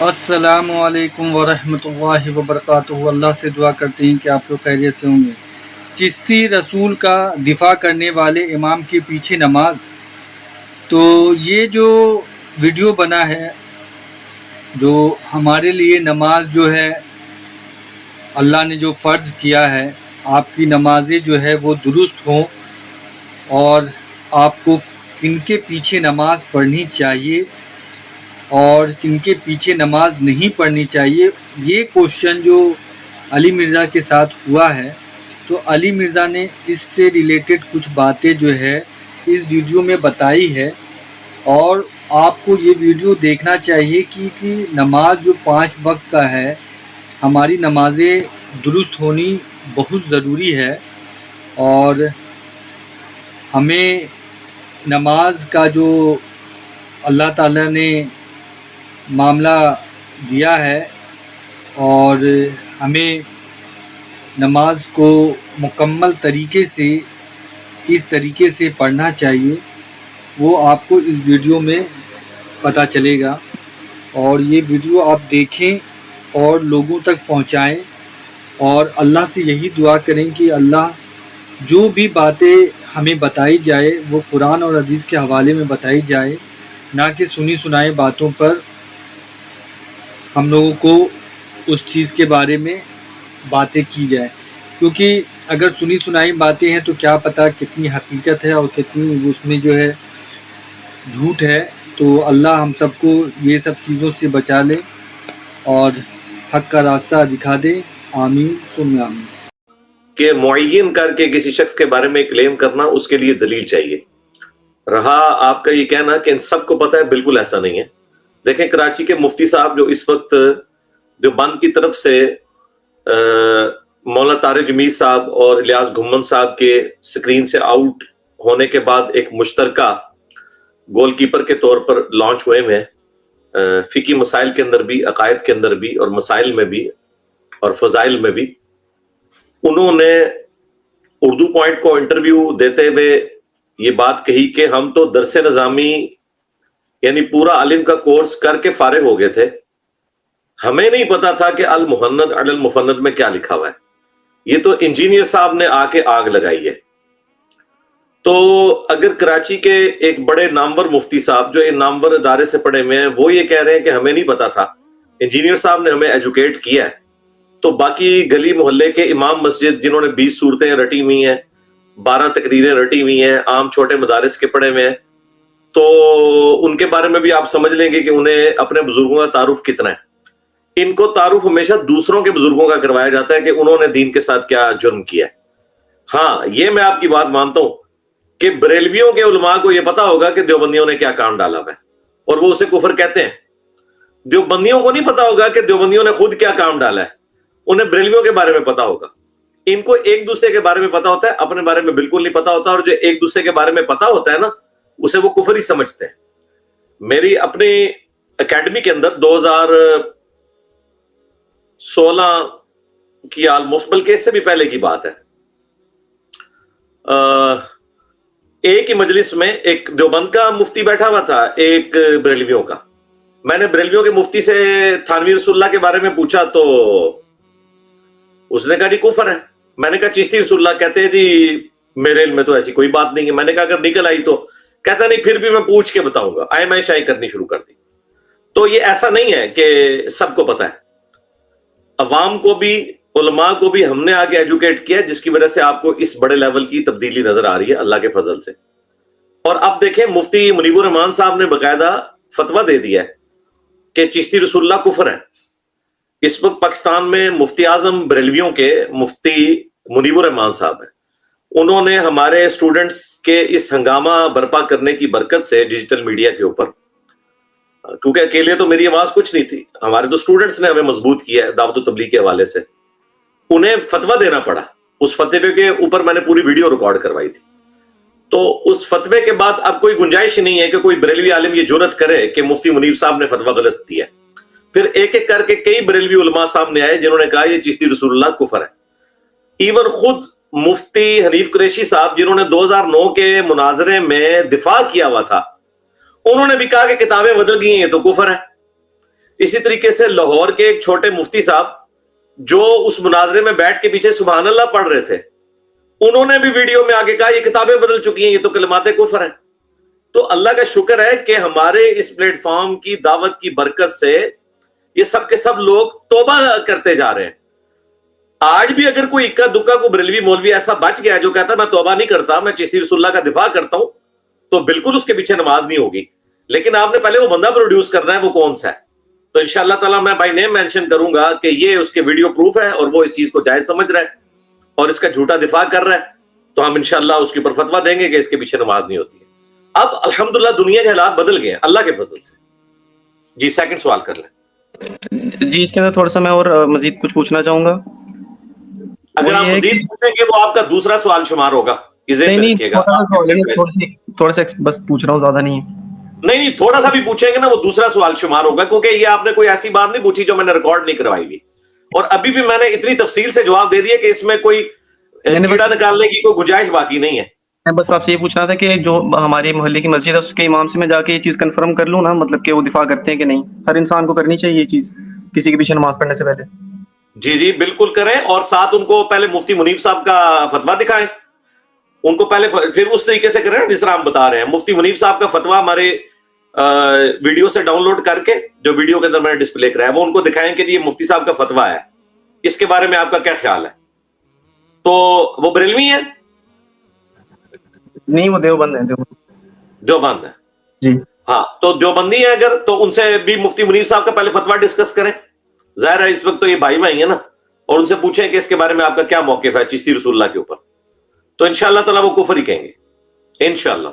السلام علیکم ورحمۃ اللہ وبرکاتہ۔ اللہ سے دعا کرتے ہیں کہ آپ لوگ خیریت سے ہوں گے۔ چشتی رسول کا دفاع کرنے والے امام کے پیچھے نماز، تو یہ جو ویڈیو بنا ہے، جو ہمارے لیے نماز جو ہے اللہ نے جو فرض کیا ہے، آپ کی نمازیں جو ہے وہ درست ہوں اور آپ کو کن کے پیچھے نماز پڑھنی چاہیے اور کن کے پیچھے نماز نہیں پڑھنی چاہیے، یہ کوشچن جو علی مرزا کے ساتھ ہوا ہے، تو علی مرزا نے اس سے ریلیٹڈ کچھ باتیں جو ہے اس ویڈیو میں بتائی ہے، اور آپ کو یہ ویڈیو دیکھنا چاہیے کہ نماز جو 5 وقت کا ہے، ہماری نمازیں درست ہونی بہت ضروری ہے، اور ہمیں نماز کا جو اللہ تعالیٰ نے معاملہ دیا ہے اور ہمیں نماز کو مکمل طریقے سے کس طریقے سے پڑھنا چاہیے، وہ آپ کو اس ویڈیو میں پتہ چلے گا، اور یہ ویڈیو آپ دیکھیں اور لوگوں تک پہنچائیں، اور اللہ سے یہی دعا کریں کہ اللہ جو بھی باتیں ہمیں بتائی جائے وہ قرآن اور حدیث کے حوالے میں بتائی جائے، نہ کہ سنی سنائی باتوں پر ہم لوگوں کو اس چیز کے بارے میں باتیں کی جائے، کیونکہ اگر سنی سنائی باتیں ہیں تو کیا پتہ کتنی حقیقت ہے اور کتنی اس میں جو ہے جھوٹ ہے۔ تو اللہ ہم سب کو یہ سب چیزوں سے بچا لے اور حق کا راستہ دکھا دے، آمین ثم آمین۔ کہ معین کر کے کسی شخص کے بارے میں کلیم کرنا، اس کے لیے دلیل چاہیے۔ رہا آپ کا یہ کہنا کہ ان سب کو پتہ ہے، بالکل ایسا نہیں ہے۔ دیکھیں کراچی کے مفتی صاحب جو اس وقت دیوبند کی طرف سے مولانا طارق جمیل صاحب اور الیاس گھمن صاحب کے سکرین سے آؤٹ ہونے کے بعد ایک مشترکہ گول کیپر کے طور پر لانچ ہوئے ہیں، فقہی مسائل کے اندر بھی، عقائد کے اندر بھی، اور مسائل میں بھی اور فضائل میں بھی۔ انہوں نے اردو پوائنٹ کو انٹرویو دیتے ہوئے یہ بات کہی کہ ہم تو درس نظامی یعنی پورا عالم کا کورس کر کے فارغ ہو گئے تھے، ہمیں نہیں پتا تھا کہ المحند علی المفند میں کیا لکھا ہوا ہے، یہ تو انجینئر صاحب نے آ کے آگ لگائی ہے۔ تو اگر کراچی کے ایک بڑے نامور مفتی صاحب جو نامور ادارے سے پڑھے ہوئے ہیں وہ یہ کہہ رہے ہیں کہ ہمیں نہیں پتا تھا، انجینئر صاحب نے ہمیں ایجوکیٹ کیا ہے، تو باقی گلی محلے کے امام مسجد جنہوں نے 20 صورتیں رٹی ہوئی ہیں، 12 تقریریں رٹی ہوئی ہیں، عام چھوٹے مدارس کے پڑھے ہوئے ہیں، تو ان کے بارے میں بھی آپ سمجھ لیں گے کہ انہیں اپنے بزرگوں کا تعارف کتنا ہے۔ ان کو تعارف ہمیشہ دوسروں کے بزرگوں کا کروایا جاتا ہے کہ انہوں نے دین کے ساتھ کیا جرم کیا ہے۔ ہاں یہ میں آپ کی بات مانتا ہوں کہ بریلویوں کے علماء کو یہ پتا ہوگا کہ دیوبندیوں نے کیا کام ڈالا ہوا ہے، اور وہ اسے کفر کہتے ہیں۔ دیوبندیوں کو نہیں پتا ہوگا کہ دیوبندیوں نے خود کیا کام ڈالا ہے، انہیں بریلویوں کے بارے میں پتا ہوگا۔ ان کو ایک دوسرے کے بارے میں پتا ہوتا ہے، اپنے بارے میں بالکل نہیں پتا ہوتا، اور جو ایک دوسرے کے بارے میں پتا ہوتا ہے نا اسے وہ کفر ہی سمجھتے ہیں۔ میری اپنی اکیڈمی کے اندر 2016 کی آلموسٹ، بلکہ اس سے بھی پہلے کی بات ہے، ایک ہی مجلس میں ایک دیوبند کا مفتی بیٹھا ہوا تھا، ایک بریلویوں کا۔ میں نے بریلویوں کے مفتی سے تھانوی رسول اللہ کے بارے میں پوچھا تو اس نے کہا جی کفر ہے۔ میں نے کہا چشتی رسول اللہ کہتے ہیں جی میرے علم میں تو ایسی کوئی بات نہیں ہے۔ میں نے کہا اگر نکل آئی تو، کہتا نہیں پھر بھی میں پوچھ کے بتاؤں گا، آئے میں شائی کرنی شروع کر دی۔ تو یہ ایسا نہیں ہے کہ سب کو پتا ہے، عوام کو بھی علماء کو بھی ہم نے آگے ایجوکیٹ کیا، جس کی وجہ سے آپ کو اس بڑے لیول کی تبدیلی نظر آ رہی ہے اللہ کے فضل سے۔ اور اب دیکھیں مفتی منیب الرحمان صاحب نے باقاعدہ فتویٰ دے دیا ہے کہ چشتی رسول اللہ کفر ہے۔ اس وقت پاکستان میں مفتی اعظم بریلویوں کے مفتی منیب الرحمان صاحب ہیں، انہوں نے ہمارے اسٹوڈنٹس کے اس ہنگامہ برپا کرنے کی برکت سے ڈیجیٹل میڈیا کے اوپر، کیونکہ اکیلے تو میری آواز کچھ نہیں تھی، ہمارے تو اسٹوڈنٹس نے ہمیں مضبوط کیا ہے دعوت و تبلیغ کے حوالے سے، انہیں فتویٰ دینا پڑا۔ اس فتوے کے اوپر میں نے پوری ویڈیو ریکارڈ کروائی تھی۔ تو اس فتوے کے بعد اب کوئی گنجائش نہیں ہے کہ کوئی بریلوی عالم یہ جرأت کرے کہ مفتی منیب صاحب نے فتویٰ غلط دیا ہے۔ پھر ایک ایک کر کے کئی بریلوی علماء سامنے آئے جنہوں نے کہا یہ چشتی رسول اللہ کفر ہے۔ ایون خود مفتی حنیف قریشی صاحب جنہوں نے 2009 کے مناظرے میں دفاع کیا ہوا تھا، انہوں نے بھی کہا کہ کتابیں بدل گئی ہیں یہ تو کفر ہے۔ اسی طریقے سے لاہور کے ایک چھوٹے مفتی صاحب جو اس مناظرے میں بیٹھ کے پیچھے سبحان اللہ پڑھ رہے تھے، انہوں نے بھی ویڈیو میں آگے کہا یہ کتابیں بدل چکی ہیں، یہ تو کلمات کفر ہیں۔ تو اللہ کا شکر ہے کہ ہمارے اس پلیٹ فارم کی دعوت کی برکت سے یہ سب کے سب لوگ توبہ کرتے جا رہے ہیں۔ آج بھی اگر کوئی اکا دکا کو بریلوی مولوی ایسا بچ گیا جو کہتا ہے میں توبہ نہیں کرتا، میں چشتی رسول اللہ کا دفاع کرتا ہوں، تو بالکل اس کے پیچھے نماز نہیں ہوگی، لیکن آپ نے پہلے وہ بندہ پروڈیوس کرنا ہے، وہ کون سا ہے۔ تو انشاءاللہ تعالیٰ میں بائی نیم مینشن کروں گا کہ یہ اس کے ویڈیو پروف ہے اور وہ اس چیز کو جائز سمجھ رہا ہے اور اس کا جھوٹا دفاع کر رہا ہے، تو ہم انشاءاللہ اس کے اوپر فتویٰ دیں گے کہ اس کے پیچھے نماز نہیں ہوتی ہے۔ اب الحمدللہ دنیا کے حالات بدل گئے ہیں اللہ کے فضل سے۔ جی سیکنڈ سوال کر لیں۔ جی اس کے اندر تھوڑا سا میں اور مزید کچھ پوچھنا چاہوں گا۔ اگر آپ مزید پوچھیں گے وہ آپ کا دوسرا سوال شمار ہوگا، تھوڑا سا بس پوچھ رہا ہوں، زیادہ نہیں ہے۔ نہیں تھوڑا سا بھی پوچھیں گے نا وہ دوسرا سوال شمار ہوگا، کیونکہ یہ آپ نے کوئی ایسی بات نہیں پوچھی جو میں نے ریکارڈ نہیں کروائی ہوئی، اور ابھی بھی میں نے اتنی تفصیل سے جواب دے دیا کہ اس میں کوئی کیڑا نکالنے کی کوئی گنجائش باقی نہیں ہے۔ میں بس آپ سے یہ پوچھنا تھا کہ جو ہماری محلے کی مسجد ہے اس کے امام سے میں جا کے یہ چیز کنفرم کر لوں نا، مطلب کہ وہ دفاع کرتے ہیں کہ نہیں؟ ہر انسان کو کرنی چاہیے یہ چیز کسی کے پیچھے نماز پڑھنے سے پہلے۔ جی جی بالکل کریں، اور ساتھ ان کو پہلے مفتی منیب صاحب کا فتویٰ دکھائیں، ان کو پہلے پھر اس طریقے سے کریں جس طرح ہم بتا رہے ہیں۔ مفتی منیب صاحب کا فتویٰ ہمارے ویڈیو سے ڈاؤن لوڈ کر کے جو ویڈیو کے اندر میں نے ڈسپلے کرایا وہ ان کو دکھائیں کہ یہ مفتی صاحب کا فتویٰ ہے، اس کے بارے میں آپ کا کیا خیال ہے؟ تو وہ بریلوی ہیں؟ نہیں وہ دیوبند ہے۔ دیوبند ہے جی ہاں، تو دیوبندی ہیں اگر تو ان سے بھی مفتی منیب صاحب کا پہلے فتویٰ ڈسکس کریں۔ ظاہر ہے اس وقت تو یہ بھائی بھائی ہیں نا، اور ان سے پوچھیں کہ اس کے بارے میں آپ کا کیا موقف ہے چشتی رسول اللہ کے اوپر، تو انشاءاللہ تعالیٰ وہ کفر ہی کہیں گے انشاءاللہ۔